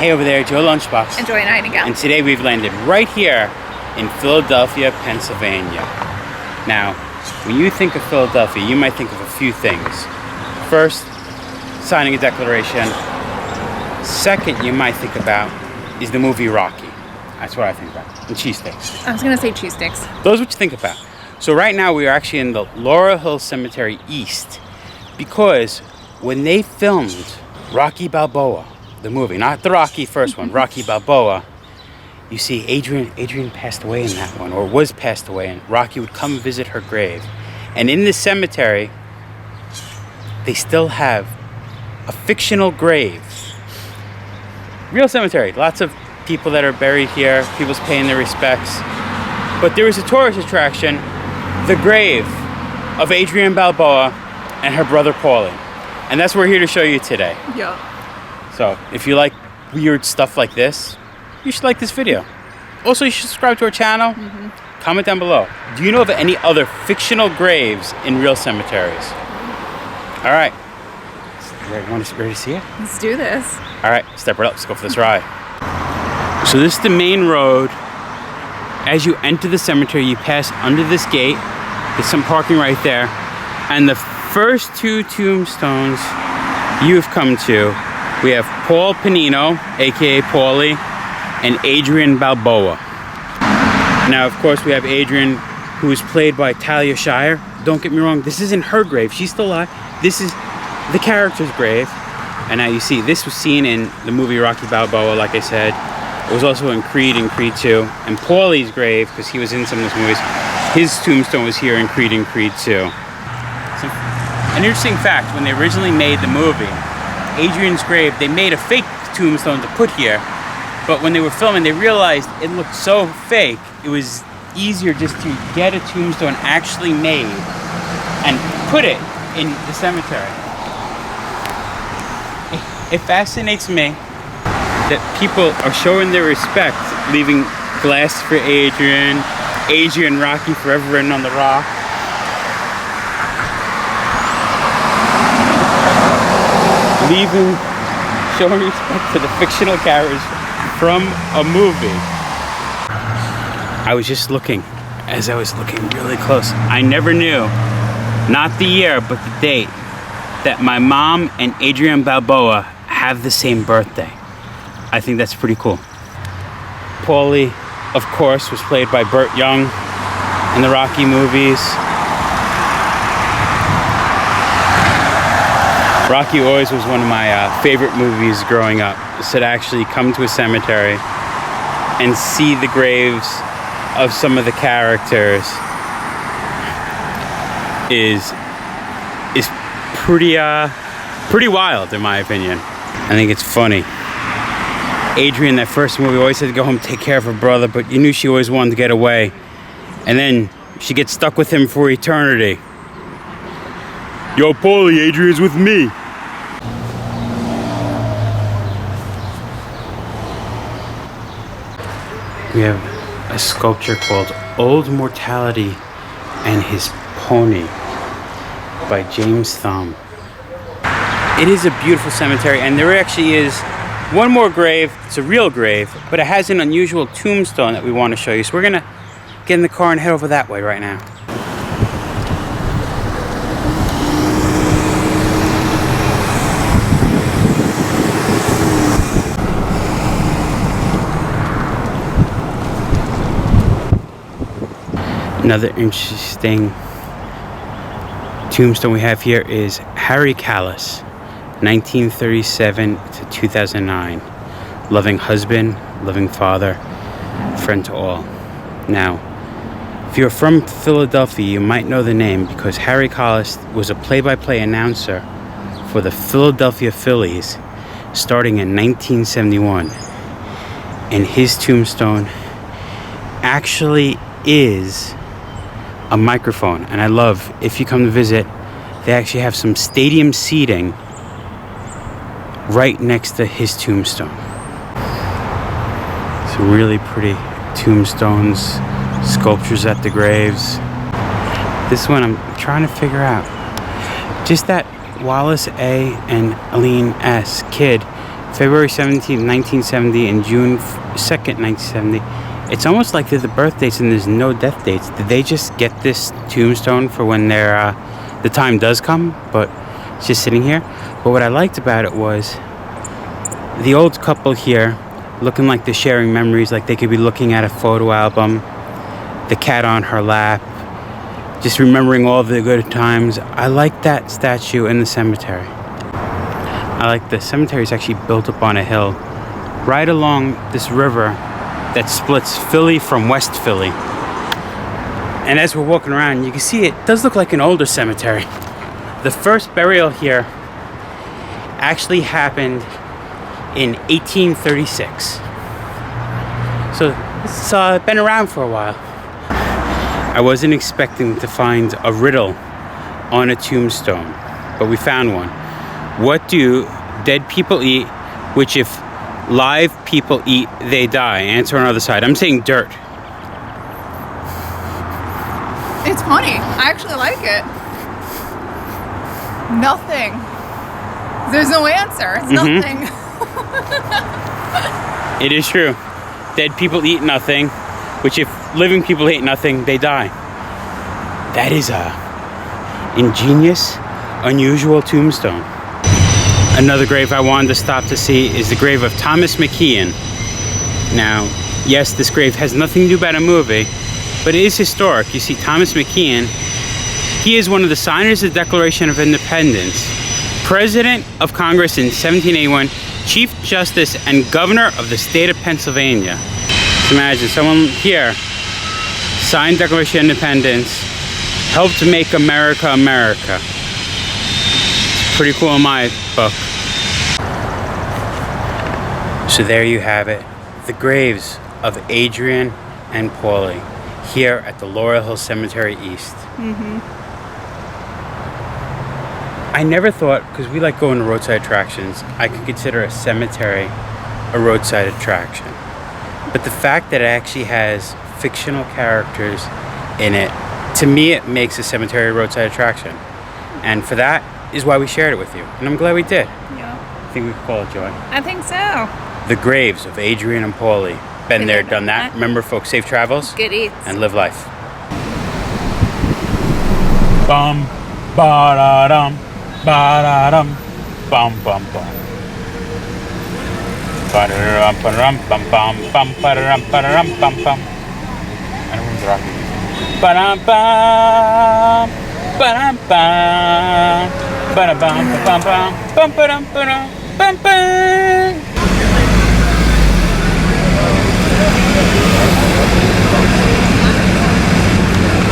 Hey over there, Joe Lunchbox. And Joy Nightingale. And today we've landed right here in Philadelphia, Pennsylvania. Now, when you think of Philadelphia, you might think of a few things. First, signing a declaration. Second, you might think about is the movie Rocky. That's what I think about. And cheesesteaks. I was going to say cheesesteaks. Those are what you think about. So right now we are actually in the Laurel Hill Cemetery East because when they filmed Rocky Balboa, the movie, not the Rocky first one, Rocky Balboa, you see Adrian passed away in that one, or was passed away, and Rocky would come visit her grave. And in this cemetery, they still have a fictional grave. Real cemetery, lots of people that are buried here, people's paying their respects. But there is a tourist attraction, the grave of Adrian Balboa and her brother Paulie. And that's what we're here to show you today. Yeah. So if you like weird stuff like this, you should like this video. Also, you should subscribe to our channel. Comment down below. Do you know of any other fictional graves in real cemeteries? All right. Ready to see it? Let's do this. All right, step right up. Let's go for this ride. So this is the main road. As you enter the cemetery, you pass under this gate. There's some parking right there. And the first two tombstones you've come to, we have Paulie Pennino, aka Paulie, and Adrian Balboa. Now, of course, we have Adrian, who is played by Talia Shire. Don't get me wrong, this isn't her grave. She's still alive. This is the character's grave. And now you see, this was seen in the movie Rocky Balboa, like I said. It was also in Creed and Creed 2. And Paulie's grave, because he was in some of those movies, his tombstone was here in Creed and Creed 2. So, an interesting fact, when they originally made the movie, Adrian's grave, they made a fake tombstone to put here, but when they were filming, they realized it looked so fake, it was easier just to get a tombstone actually made and put it in the cemetery. It fascinates me that people are showing their respect, leaving glass for Adrian Rocky forever written on the rock. Showing respect to the fictional characters from a movie. I was just looking, as I was looking really close, I never knew, not the year, but the date, that my mom and Adrian Balboa have the same birthday. I think that's pretty cool. Paulie, of course, was played by Burt Young in the Rocky movies. Rocky always was one of my favorite movies growing up. So to actually come to a cemetery and see the graves of some of the characters is pretty wild, in my opinion. I think it's funny. Adrian, that first movie, always had to go home and take care of her brother, but you knew she always wanted to get away. And then she gets stuck with him for eternity. Yo, Paulie, Adrian's with me. We have a sculpture called Old Mortality and His Pony by James Thumb. It is a beautiful cemetery, and there actually is one more grave. It's a real grave, but it has an unusual tombstone that we want to show you. So we're gonna get in the car and head over that way right now. Another interesting tombstone we have here is Harry Callis, 1937 to 2009. Loving husband, loving father, friend to all. Now, if you're from Philadelphia, you might know the name because Harry Callis was a play-by-play announcer for the Philadelphia Phillies starting in 1971. And his tombstone actually is a microphone. And I love, if you come to visit, they actually have some stadium seating right next to his tombstone. Some really pretty tombstones, sculptures at the graves. This one I'm trying to figure out. Just that Wallace A. and Aline S. kid February 17th, 1970 and June 2nd, 1970. It's almost like they're the birth dates and there's no death dates. Did they just get this tombstone for when the time does come? But it's just sitting here. But what I liked about it was the old couple here looking like they're sharing memories, like they could be looking at a photo album, the cat on her lap, just remembering all of the good times. I like that statue in the cemetery. I like the cemetery is actually built up on a hill right along this river that splits Philly from West Philly. And as we're walking around, you can see it does look like an older cemetery. The first burial here actually happened in 1836. So it's been around for a while. I wasn't expecting to find a riddle on a tombstone, but we found one. What do dead people eat, which if live people eat, they die? Answer on the other side. I'm saying dirt. It's funny. I actually like it. Nothing. There's no answer. It's nothing. It is true. Dead people eat nothing, which if living people ate nothing, they die. That is a ingenious, unusual tombstone. Another grave I wanted to stop to see is the grave of Thomas McKeon. Now, yes, this grave has nothing to do about a movie, but it is historic. You see, Thomas McKeon, he is one of the signers of the Declaration of Independence, President of Congress in 1781, Chief Justice and Governor of the state of Pennsylvania. So imagine someone here signed Declaration of Independence, helped make America America. It's pretty cool in my book. So there you have it, the graves of Adrian and Paulie here at the Laurel Hill Cemetery East. I never thought, because we like going to roadside attractions, I could consider a cemetery a roadside attraction. But the fact that it actually has fictional characters in it, to me it makes a cemetery a roadside attraction. And for that is why we shared it with you. And I'm glad we did. Yeah. I think we could call it Joy. I think so. The graves of Adrian and Paulie. Been there, done that. Remember, folks, safe travels. Good eats. And live life. Bum, ba-da-dum, ba-da-dum, bum, bum, bum. Ba-da-dum, ba-da-dum, bum, bum, bum, ba-da-dum, ba-da-dum, bum, bum. I don't remember that. Ba-dum, bum, ba-dum, bum, ba-dum, bum, bum, bum, bum, ba-dum, ba-dum, bum, bum.